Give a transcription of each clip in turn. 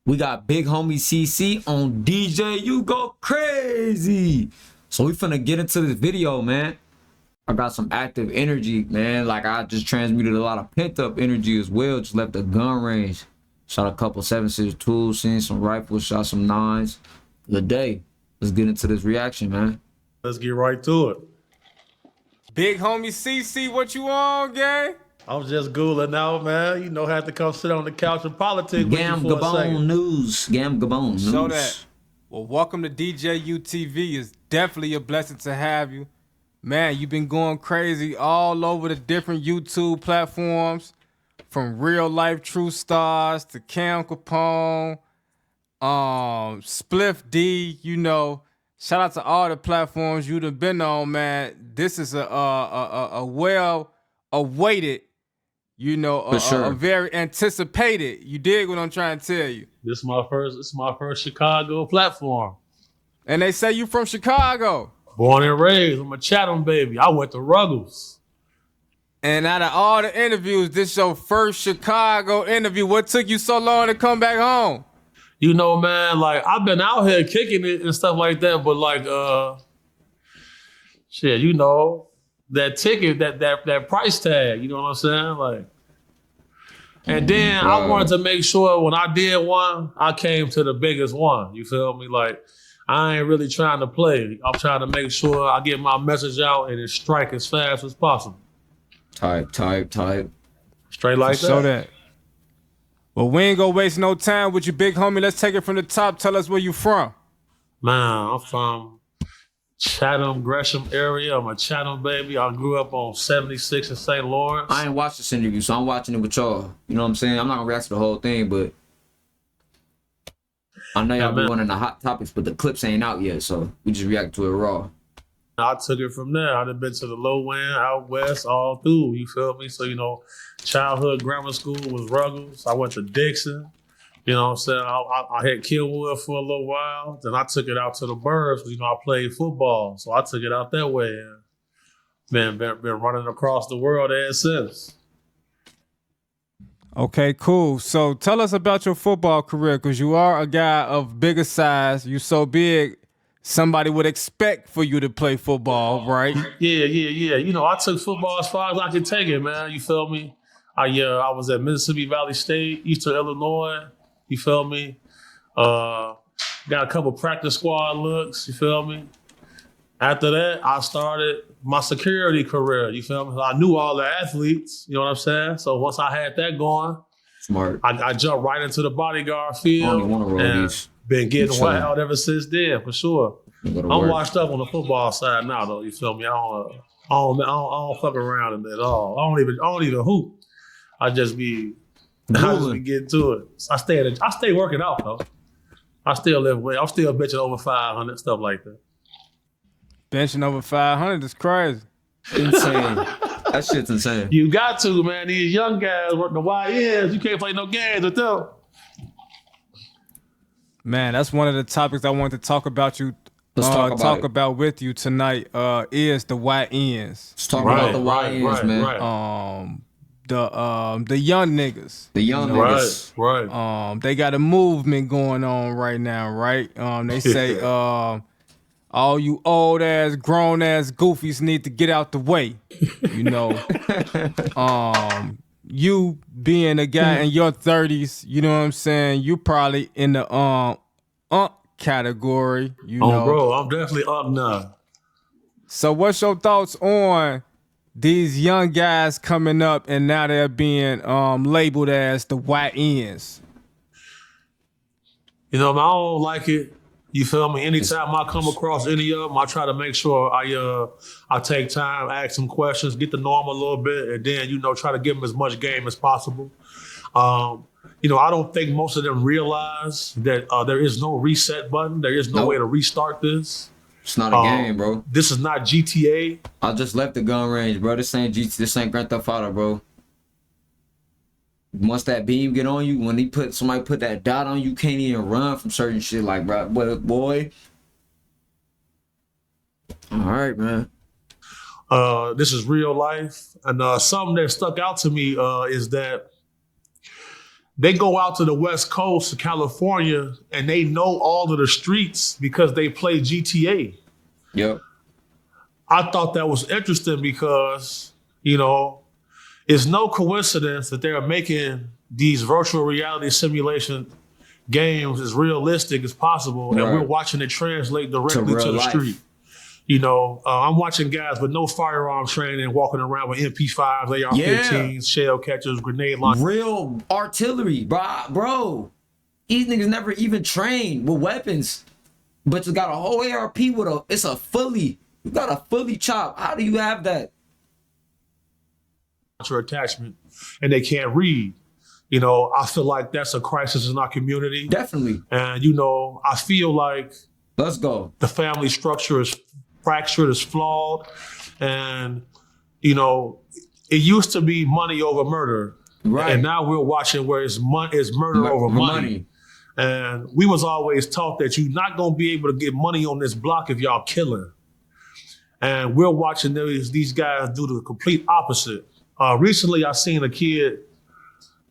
We got big homie CC on DJ You Go Crazy. So we finna get into this video, man. I got some active energy, man. Like I just transmuted a lot of pent up energy as well. Just left the gun range. Shot a couple 7.62, seen some rifles, shot some 9s. Good day. Let's get into this reaction, man. Let's get right to it. Big homie CC, what you on, gang? I'm just ghouling out, man. You know, had to come sit on the couch and politics with you for a Gabon second. News. Gabon News. Show that. Well, welcome to DJUTV. It's definitely a blessing to have you. Man, you've been going crazy all over the different YouTube platforms, from real life true stars to Cam Capone, Spliff D, you know. Shout out to all the platforms you've been on, man. This is a well-awaited, you know, a very anticipated. You dig what I'm trying to tell you? This is my first Chicago platform. And they say you from Chicago. Born and raised. I'm a Chatham baby. I went to Ruggles. And out of all the interviews, this your first Chicago interview. What took you so long to come back home? You know, man, like I've been out here kicking it and stuff like that, but like shit, you know, that ticket, that price tag, you know what I'm saying? Like, and then I wanted to make sure when I did one, I came to the biggest one. You feel me? Like, I ain't really trying to play. I'm trying to make sure I get my message out and it strike as fast as possible. Type. Straight like that. Show that. Well, we ain't gonna waste no time with you, big homie. Let's take it from the top. Tell us where you from. Man, I'm from Chatham, Gresham area. I'm a Chatham baby. I grew up on 76 in St. Lawrence. I ain't watched this interview, so I'm watching it with y'all. You know what I'm saying? I'm not gonna react to the whole thing, but I know y'all be wanting the hot topics, but the clips ain't out yet, so we just react to it raw. I took it from there. I'd have been to the low end, out west, all through. You feel me? So, you know, childhood grammar school was Ruggles. I went to Dixon. You know what I'm saying? I had Killwood for a little while. Then I took it out to the burbs. You know, I played football. So I took it out that way. And been running across the world ever since. Okay, cool. So tell us about your football career, because you are a guy of bigger size. You so big, somebody would expect for you to play football, right? Yeah. You know, I took football as far as I could take it, man. You feel me? I was at Mississippi Valley State, Eastern Illinois. You feel me? Got a couple practice squad looks. You feel me? After that, I started my security career. You feel me? I knew all the athletes. You know what I'm saying? So once I had that going, smart. I jumped right into the bodyguard field. I only want to roll and these. been getting wild ever since then, for sure. I'm washed up on the football side now, though. You feel me? I don't fuck around in it at all. I don't even hoop. I just be getting to it. I stay working out though. I still live weight. I'm still benching over 500, stuff like that. Benching over 500 is crazy. Insane. That shit's insane. You got to, man. These young guys working the YNs. You can't play no games with them. Man, that's one of the topics I wanted to talk about about with you tonight. Is the YNs. Let's talk about the YNs, man. The young niggas. The young niggas. Right. They got a movement going on right now, right? They say all you old ass, grown ass goofies need to get out the way. You know. You being a guy in your 30s, you know what I'm saying? You probably in the category, you know. Bro, I'm definitely up now. So what's your thoughts on these young guys coming up and now they're being labeled as the YNs? You know, I don't like it. You feel me? Anytime I come across any of them, I try to make sure I take time, ask some questions, get to know them a little bit, and then, you know, try to give them as much game as possible. You know, I don't think most of them realize that there is no reset button. There is no way to restart this. It's not a game, bro. This is not GTA. I just left the gun range, bro. This ain't Grand Theft Auto, bro. Once that beam get on you, when somebody put that dot on you, can't even run from certain shit. Like, bro, boy. All right, man. This is real life, and something that stuck out to me is that they go out to the West Coast of California and they know all of the streets because they play GTA. Yep. I thought that was interesting because, you know, it's no coincidence that they're making these virtual reality simulation games as realistic as possible, and we're watching it translate directly to the street. You know, I'm watching guys with no firearm training walking around with MP5s, AR-15s, shell catchers, grenade launchers. Real artillery, bro. These niggas never even trained with weapons, but you got a whole ARP with you got a fully chop. How do you have that? Attachment, and they can't read. You know, I feel like that's a crisis in our community. Definitely. And, you know, I feel like let's go. The family structure is fractured, is flawed. And, you know, it used to be money over murder. Right. And now we're watching where it's murder over money. And we was always taught that you're not going to be able to get money on this block if y'all killing. And we're watching these guys do the complete opposite. Recently, I seen a kid,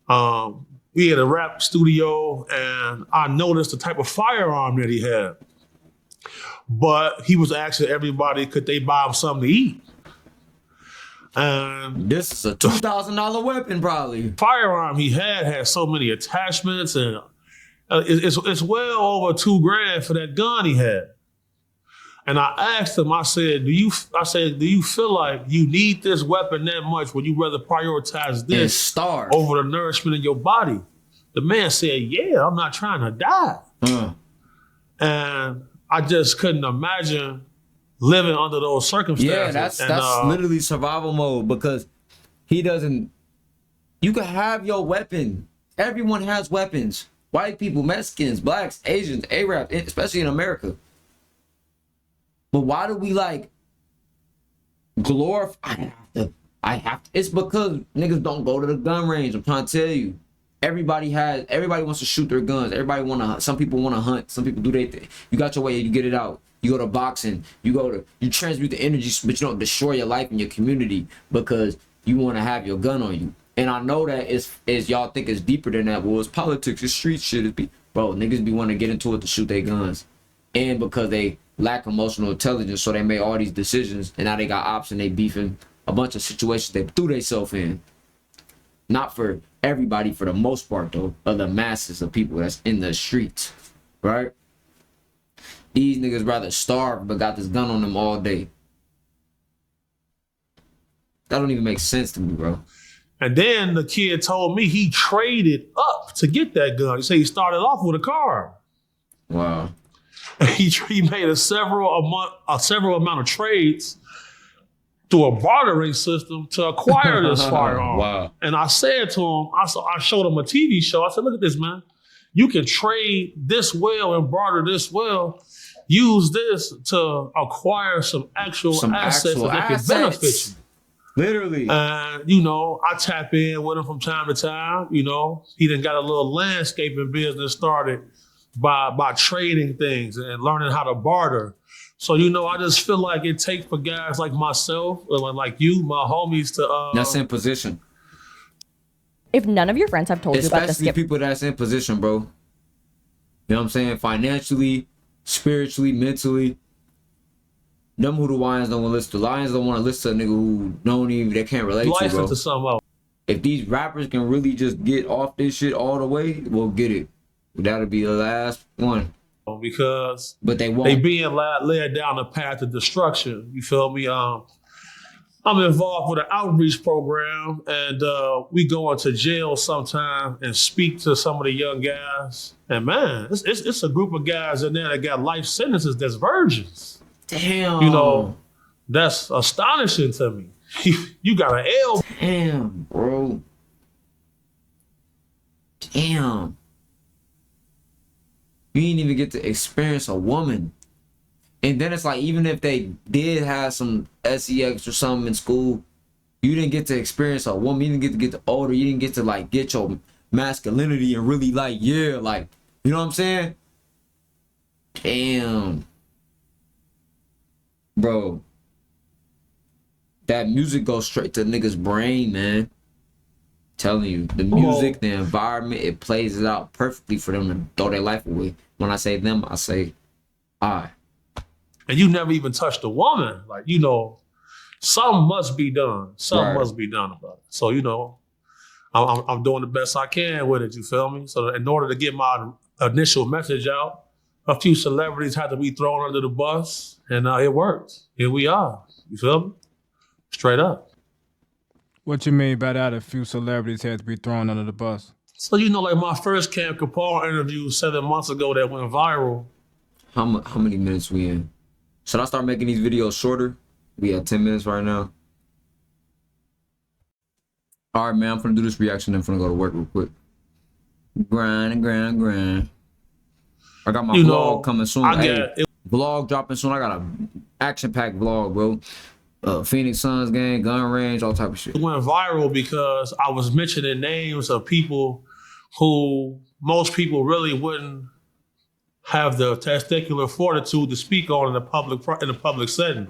we had a rap studio, and I noticed the type of firearm that he had. But he was asking everybody, could they buy him something to eat? And this is a $2,000 weapon, probably. Firearm he had so many attachments, and it's well over $2,000 for that gun he had. And I asked him, I said, do you feel like you need this weapon that much? Would you rather prioritize this over the nourishment of your body? The man said, yeah, I'm not trying to die. And I just couldn't imagine living under those circumstances. Yeah, that's literally survival mode, because you can have your weapon. Everyone has weapons. White people, Mexicans, blacks, Asians, Arabs, especially in America. But why do we glorify? I have to. It's because niggas don't go to the gun range. I'm trying to tell you. Everybody wants to shoot their guns. Some people want to hunt. Some people do their thing. You got your way, you get it out. You go to boxing. You transmute the energy, but you don't destroy your life and your community because you want to have your gun on you. And I know that is y'all think it's deeper than that. Well, it's politics, it's street shit. Bro, niggas be wanting to get into it to shoot their guns. And because they lack emotional intelligence, so they made all these decisions, and now they got ops and they beefing a bunch of situations they threw themselves in. Not for everybody, for the most part though, of the masses of people that's in the streets, right? These niggas rather starve but got this gun on them all day. That don't even make sense to me, bro. And then the kid told me he traded up to get that gun. He said he started off with a car. Wow. He made a several amount of trades through a bartering system to acquire this firearm. Wow. And I said to him, I showed him a TV show. I said, look at this, man. You can trade this well and barter this well. Use this to acquire some actual assets that can benefit you. Literally. And, you know, I tap in with him from time to time. You know, he done got a little landscaping business started by trading things and learning how to barter. So, you know, I just feel like it takes for guys like myself, or like you, my homies, to that's in position. If none of your friends have told you about this, especially people that's in position, bro. You know what I'm saying? Financially, spiritually, mentally. Them who the lions don't want to listen to. Lions don't want to listen to a nigga who they can't relate to, bro. To someone. If these rappers can really just get off this shit all the way, we'll get it. That'll be the last one. Because but they won't. They being led down the path of destruction. You feel me? I'm involved with an outreach program, and we go into jail sometime and speak to some of the young guys. And man, it's a group of guys in there that got life sentences that's virgins. Damn. You know, that's astonishing to me. You got an L. Damn, bro. Damn. You didn't even get to experience a woman. And then it's like, even if they did have some sex or something in school, you didn't get to experience a woman. You didn't get to older. You didn't get to get your masculinity and really you know what I'm saying? Damn. Bro. That music goes straight to niggas' brain, man. Telling you, the music, the environment, it plays it out perfectly for them to throw their life away. When I say them, I say I. And you never even touched a woman. Like, you know, something must be done. Something must be done about it. So, you know, I'm doing the best I can with it, you feel me? So in order to get my initial message out, a few celebrities had to be thrown under the bus, and it worked. Here we are, you feel me? Straight up. What you mean by that? A few celebrities had to be thrown under the bus. So, you know, like my first Cam Capone interview 7 months ago that went viral. How many minutes we in? Should I start making these videos shorter? We at 10 minutes right now. All right, man, I'm gonna do this reaction, then I'm gonna go to work real quick. Grind. I got my vlog coming soon. Vlog dropping soon. I got a action-packed vlog, bro. Phoenix Suns game, gun range, all type of shit. It went viral because I was mentioning names of people who most people really wouldn't have the testicular fortitude to speak on in a public setting.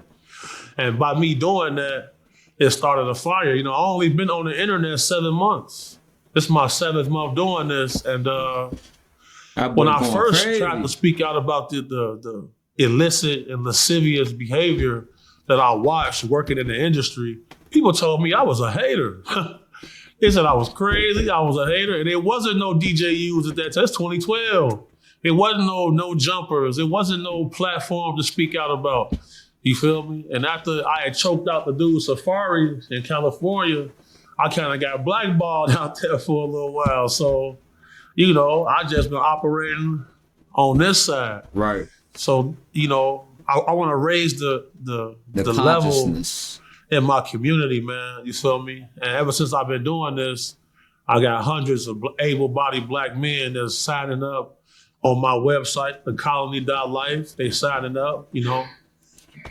And by me doing that, it started a fire. You know, I only been on the internet 7 months. This is my 7th month doing this, and when I first tried to speak out about the illicit and lascivious behavior that I watched working in the industry, people told me I was a hater. They said I was crazy, I was a hater, and it wasn't no DJUs at that time. That's 2012. It wasn't no jumpers. It wasn't no platform to speak out about. You feel me? And after I had choked out the dude Safari in California, I kind of got blackballed out there for a little while. So, you know, I just been operating on this side. Right. So, you know, I want to raise the level in my community, man. You feel me? And ever since I've been doing this, I got hundreds of able-bodied black men that's signing up on my website, thecolony.life. They signing up, you know.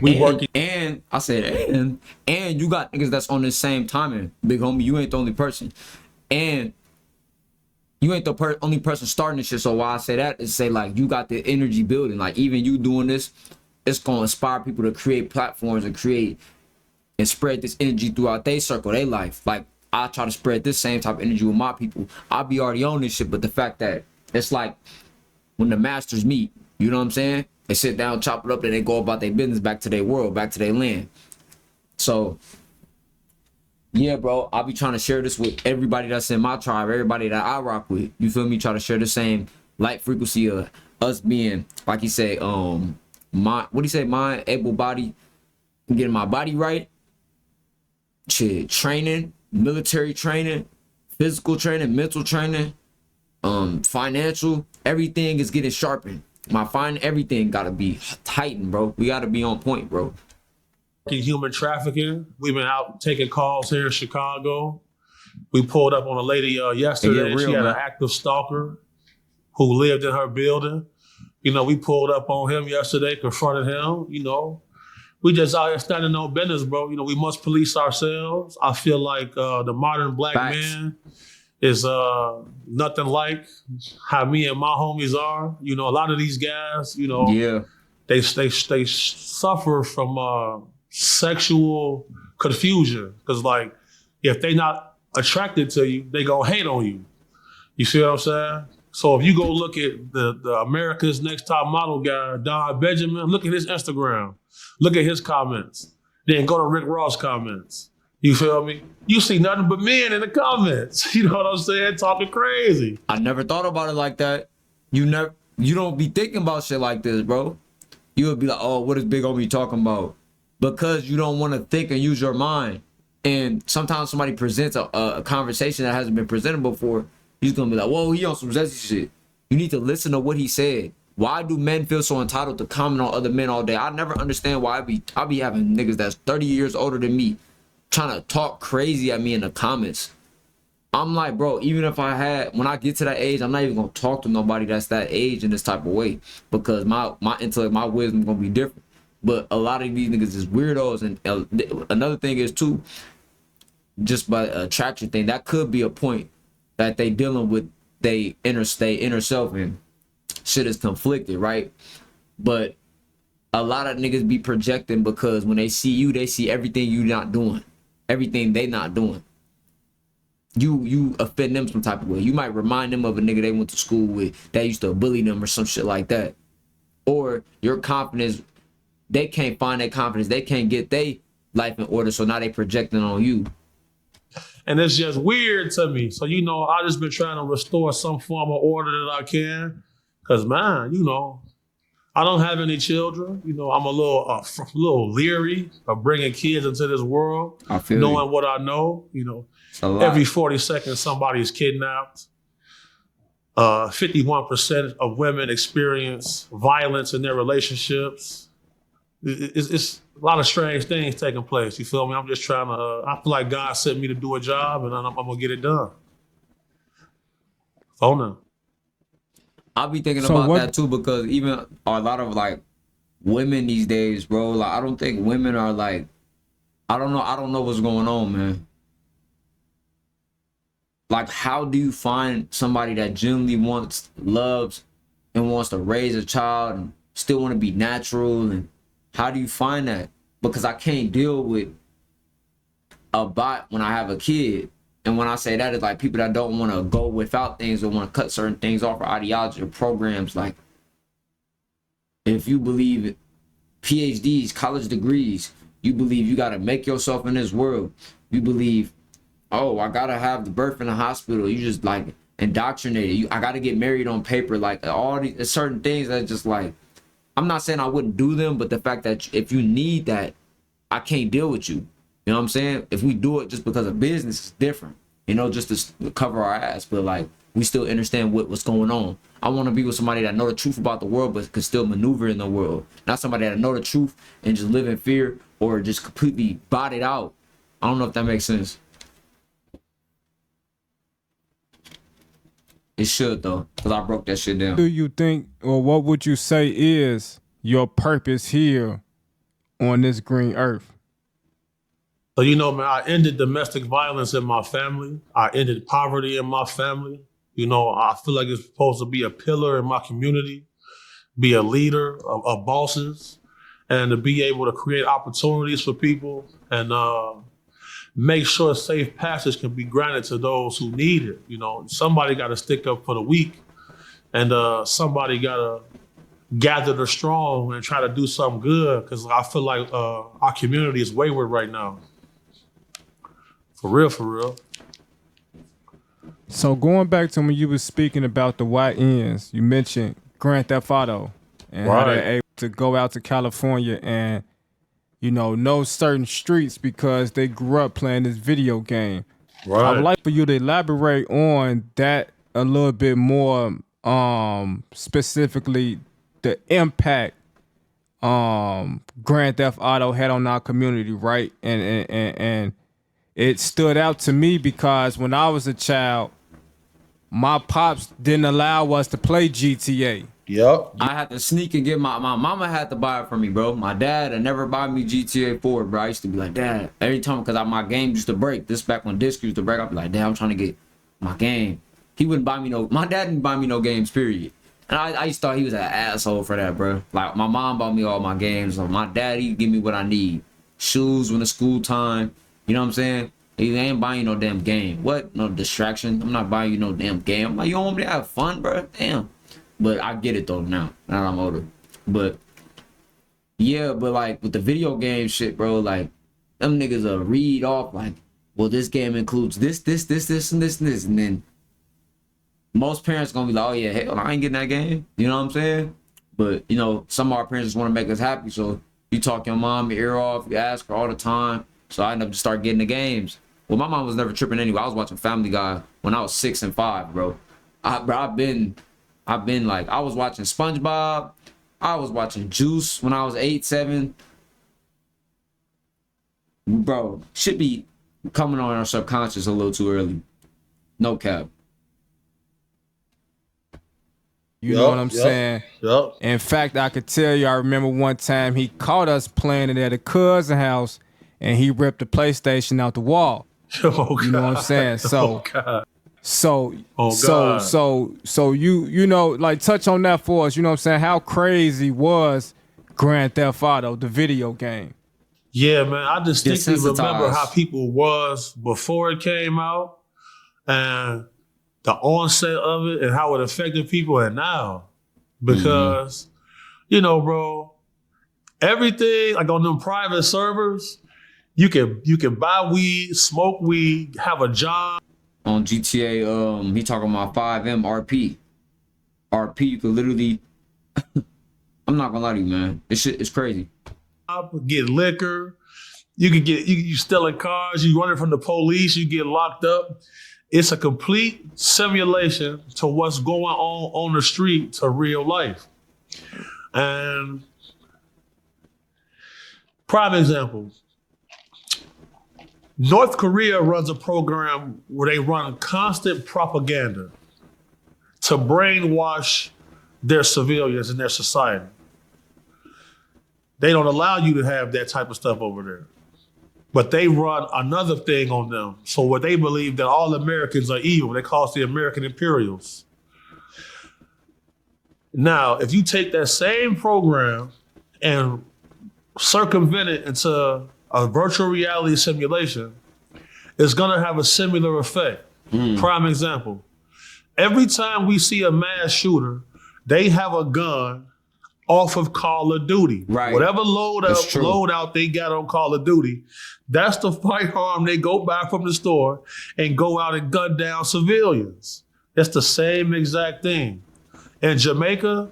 We working. And I said, and you got niggas that's on the same timing. Big homie, you ain't the only person. And you ain't the only person starting this shit. So why I say that is say, like, you got the energy building. Like, even you doing this, it's going to inspire people to create platforms and create and spread this energy throughout their circle, their life. Like, I try to spread this same type of energy with my people. I'll be already on this shit, but the fact that it's like when the masters meet, you know what I'm saying? They sit down, chop it up, and they go about their business back to their world, back to their land. So, yeah, bro, I'll be trying to share this with everybody that's in my tribe, everybody that I rock with. You feel me? Try to share the same light frequency of us being, like he say, mind able body, getting my body right. Shit, training, military training, physical training, mental training, financial, everything is getting sharpened. Everything gotta be tightened, bro. We gotta be on point, bro. Human trafficking. We've been out taking calls here in Chicago. We pulled up on a lady yesterday. She had an active stalker who lived in her building. You know, we pulled up on him yesterday, confronted him. You know, we just out here standing on business, bro. You know, we must police ourselves. I feel like the modern black man is nothing like how me and my homies are. You know, a lot of these guys, you know, they suffer from sexual confusion. Because, like, if they not attracted to you, they gonna hate on you. You see what I'm saying? So if you go look at the America's Next Top Model guy, Don Benjamin, look at his Instagram. Look at his comments. Then go to Rick Ross' comments. You feel me? You see nothing but men in the comments. You know what I'm saying? Talking crazy. I never thought about it like that. You don't be thinking about shit like this, bro. You would be like, oh, what is Big Homie talking about? Because you don't want to think and use your mind. And sometimes somebody presents a conversation that hasn't been presented before. He's going to be like, whoa, he on some zesty shit. You need to listen to what he said. Why do men feel so entitled to comment on other men all day? I never understand why I be having niggas that's 30 years older than me trying to talk crazy at me in the comments. I'm like, bro, even if when I get to that age, I'm not even gonna talk to nobody that's that age in this type of way, because my intellect, my wisdom gonna be different. But a lot of these niggas is weirdos. And another thing is too, just by attraction thing, that could be a point that they dealing with they inner self, and shit is conflicted, right? But a lot of niggas be projecting because when they see you, they see everything you not doing, everything they not doing. you offend them some type of way. You might remind them of a nigga they went to school with that used to bully them or some shit like that. Or your confidence, they can't find their confidence. They can't get their life in order, so now they projecting on you. And it's just weird to me. So, you know, I just been trying to restore some form of order that I can. Because, man, you know, I don't have any children. You know, I'm a little leery of bringing kids into this world. I feel knowing you. what I know, you know, every 40 seconds somebody is kidnapped. 51% of women experience violence in their relationships. It's a lot of strange things taking place. You feel me? I'm just trying to, I feel like God sent me to do a job and I'm going to get it done. Oh, no. I'll be thinking about that too, because even a lot of like women these days, bro, like I don't think women are like, I don't know what's going on, man. Like, how do you find somebody that genuinely loves and wants to raise a child and still want to be natural? And how do you find that? Because I can't deal with a bot when I have a kid. And when I say that, it's like people that don't want to go without things or want to cut certain things off or ideology or programs. Like, if you believe PhDs, college degrees, you believe you got to make yourself in this world. You believe, oh, I got to have the birth in the hospital. You just like indoctrinated. I got to get married on paper. Like all these certain things that just like, I'm not saying I wouldn't do them, but the fact that if you need that, I can't deal with you. You know what I'm saying? If we do it just because of business, it's different. You know, just to cover our ass. But like, we still understand what's going on. I want to be with somebody that know the truth about the world, but can still maneuver in the world. Not somebody that know the truth and just live in fear or just completely bot it out. I don't know if that makes sense. It should though, because I broke that shit down. Do you think, or what would you say is your purpose here on this green earth? So, you know, man, I ended domestic violence in my family. I ended poverty in my family. You know, I feel like it's supposed to be a pillar in my community, be a leader of bosses, and to be able to create opportunities for people and make sure safe passage can be granted to those who need it. You know, somebody got to stick up for the weak, and somebody got to gather the strong and try to do something good, because I feel like our community is wayward right now. For real, for real. So going back to when you were speaking about the YNs, you mentioned Grand Theft Auto and how they're able to go out to California and, you know certain streets because they grew up playing this video game. Right. I would like for you to elaborate on that a little bit more, specifically the impact Grand Theft Auto had on our community, right? And it stood out to me because when I was a child, my pops didn't allow us to play GTA. Yep. I had to sneak and get my mama had to buy it for me, bro. My dad had never buy me GTA 4, bro. I used to be like, Dad, every time, because my game used to break. This back when discs used to break, I'd be like, Dad, I'm trying to get my game. He wouldn't buy me my dad didn't buy me no games, period. And I used to thought he was an asshole for that, bro. Like, my mom bought me all my games. So my dad, he'd give me what I need. Shoes when it's school time. You know what I'm saying? He ain't buying you no damn game. What? No distraction. I'm not buying you no damn game. I'm like, you don't want me to have fun, bro? Damn. But I get it though now that I'm older. But yeah, but like with the video game shit, bro, like them niggas will read off like, well, this game includes this, and this, and this. And then most parents gonna be like, oh yeah, hell, I ain't getting that game. You know what I'm saying? But you know, some of our parents just want to make us happy. So you talk your mom your ear off, you ask her all the time. So I ended up just start getting the games. Well, my mom was never tripping anyway. I was watching Family Guy when I was 6 and 5, bro. I've been like, I was watching SpongeBob. I was watching Juice when I was 8, 7. Bro, should be coming on our subconscious a little too early. No cap. You know what I'm saying? Yep. In fact, I could tell you, I remember one time he caught us playing it at a cousin house and he ripped the PlayStation out the wall. Oh, you know what I'm saying? So, so you know, like touch on that for us. You know what I'm saying? How crazy was Grand Theft Auto, the video game? Yeah, man. I distinctly remember how people was before it came out. and the onset of it and how it affected people and now. Because, you know, bro, everything, like on them private servers, you can buy weed, smoke weed, have a job. On GTA, he talking about 5M RP. RP, you could literally, I'm not gonna lie to you, man. This shit is crazy. Get liquor. You stealing cars, you running from the police, you get locked up. It's a complete simulation to what's going on the street to real life. And prime example, North Korea runs a program where they run constant propaganda to brainwash their civilians in their society. They don't allow you to have that type of stuff over there. But they run another thing on them. So what they believe that all Americans are evil, they call us the American Imperials. Now, if you take that same program and circumvent it into a virtual reality simulation, it's gonna have a similar effect. Prime example, every time we see a mass shooter, they have a gun off of Call of Duty. Right. Whatever loadout they got on Call of Duty, that's the firearm they go buy from the store and go out and gun down civilians. It's the same exact thing. In Jamaica,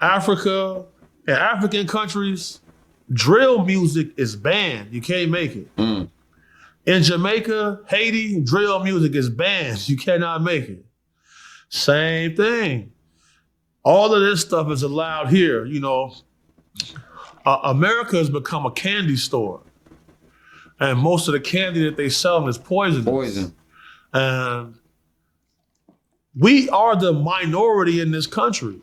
Africa, and African countries, drill music is banned. You can't make it. In Jamaica, Haiti, drill music is banned. You cannot make it. Same thing. All of this stuff is allowed here. You know, America has become a candy store. And most of the candy that they sell is poisonous. Poison. And we are the minority in this country,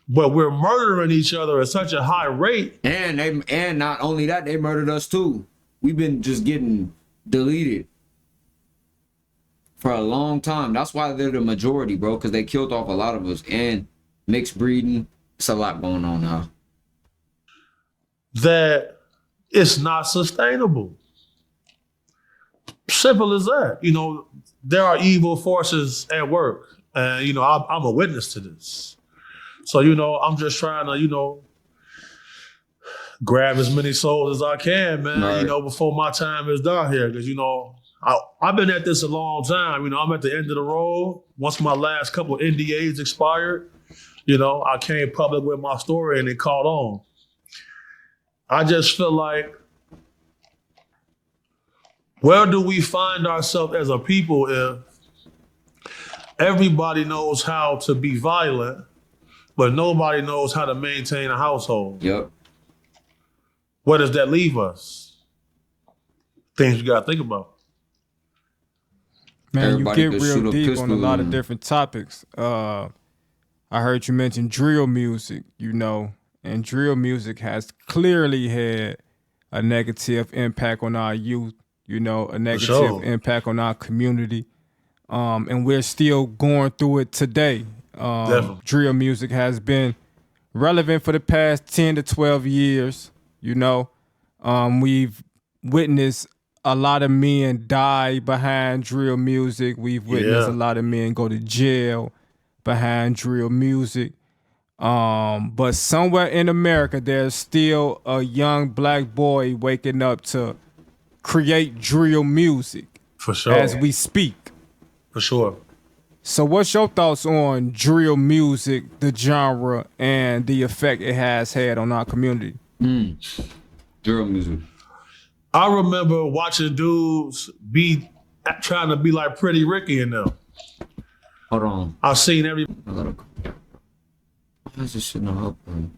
but we're murdering each other at such a high rate. And not only that, they murdered us too. We've been just getting deleted for a long time. That's why they're the majority, bro, because they killed off a lot of us. And mixed breeding, it's a lot going on now. That it's not sustainable. Simple as that. You know, there are evil forces at work. And, you know, I'm a witness to this. So, you know, I'm just trying to, you know, grab as many souls as I can, man, right, you know, before my time is done here. Because, you know, I've been at this a long time. You know, I'm at the end of the road. Once my last couple of NDAs expired, you know, I came public with my story and it caught on. I just feel like, where do we find ourselves as a people if everybody knows how to be violent, but nobody knows how to maintain a household? Yep. Where does that leave us? Things you gotta think about. Man, Everybody you get could shoot real a deep on a pistol lot of and- different topics. I heard you mention drill music, you know, and drill music has clearly had a negative impact on our youth, you know, a negative impact on our community. And we're still going through it today. Drill music has been relevant for the past 10 to 12 years, you know. We've witnessed a lot of men die behind drill music. We've witnessed a lot of men go to jail behind drill music. But somewhere in America, there's still a young black boy waking up to create drill music. For sure. As we speak. For sure. So what's your thoughts on drill music, the genre, and the effect it has had on our community? Drill music. I remember watching dudes trying to be like Pretty Ricky and them. Hold on. I've seen every... Why is this shit not up, bro?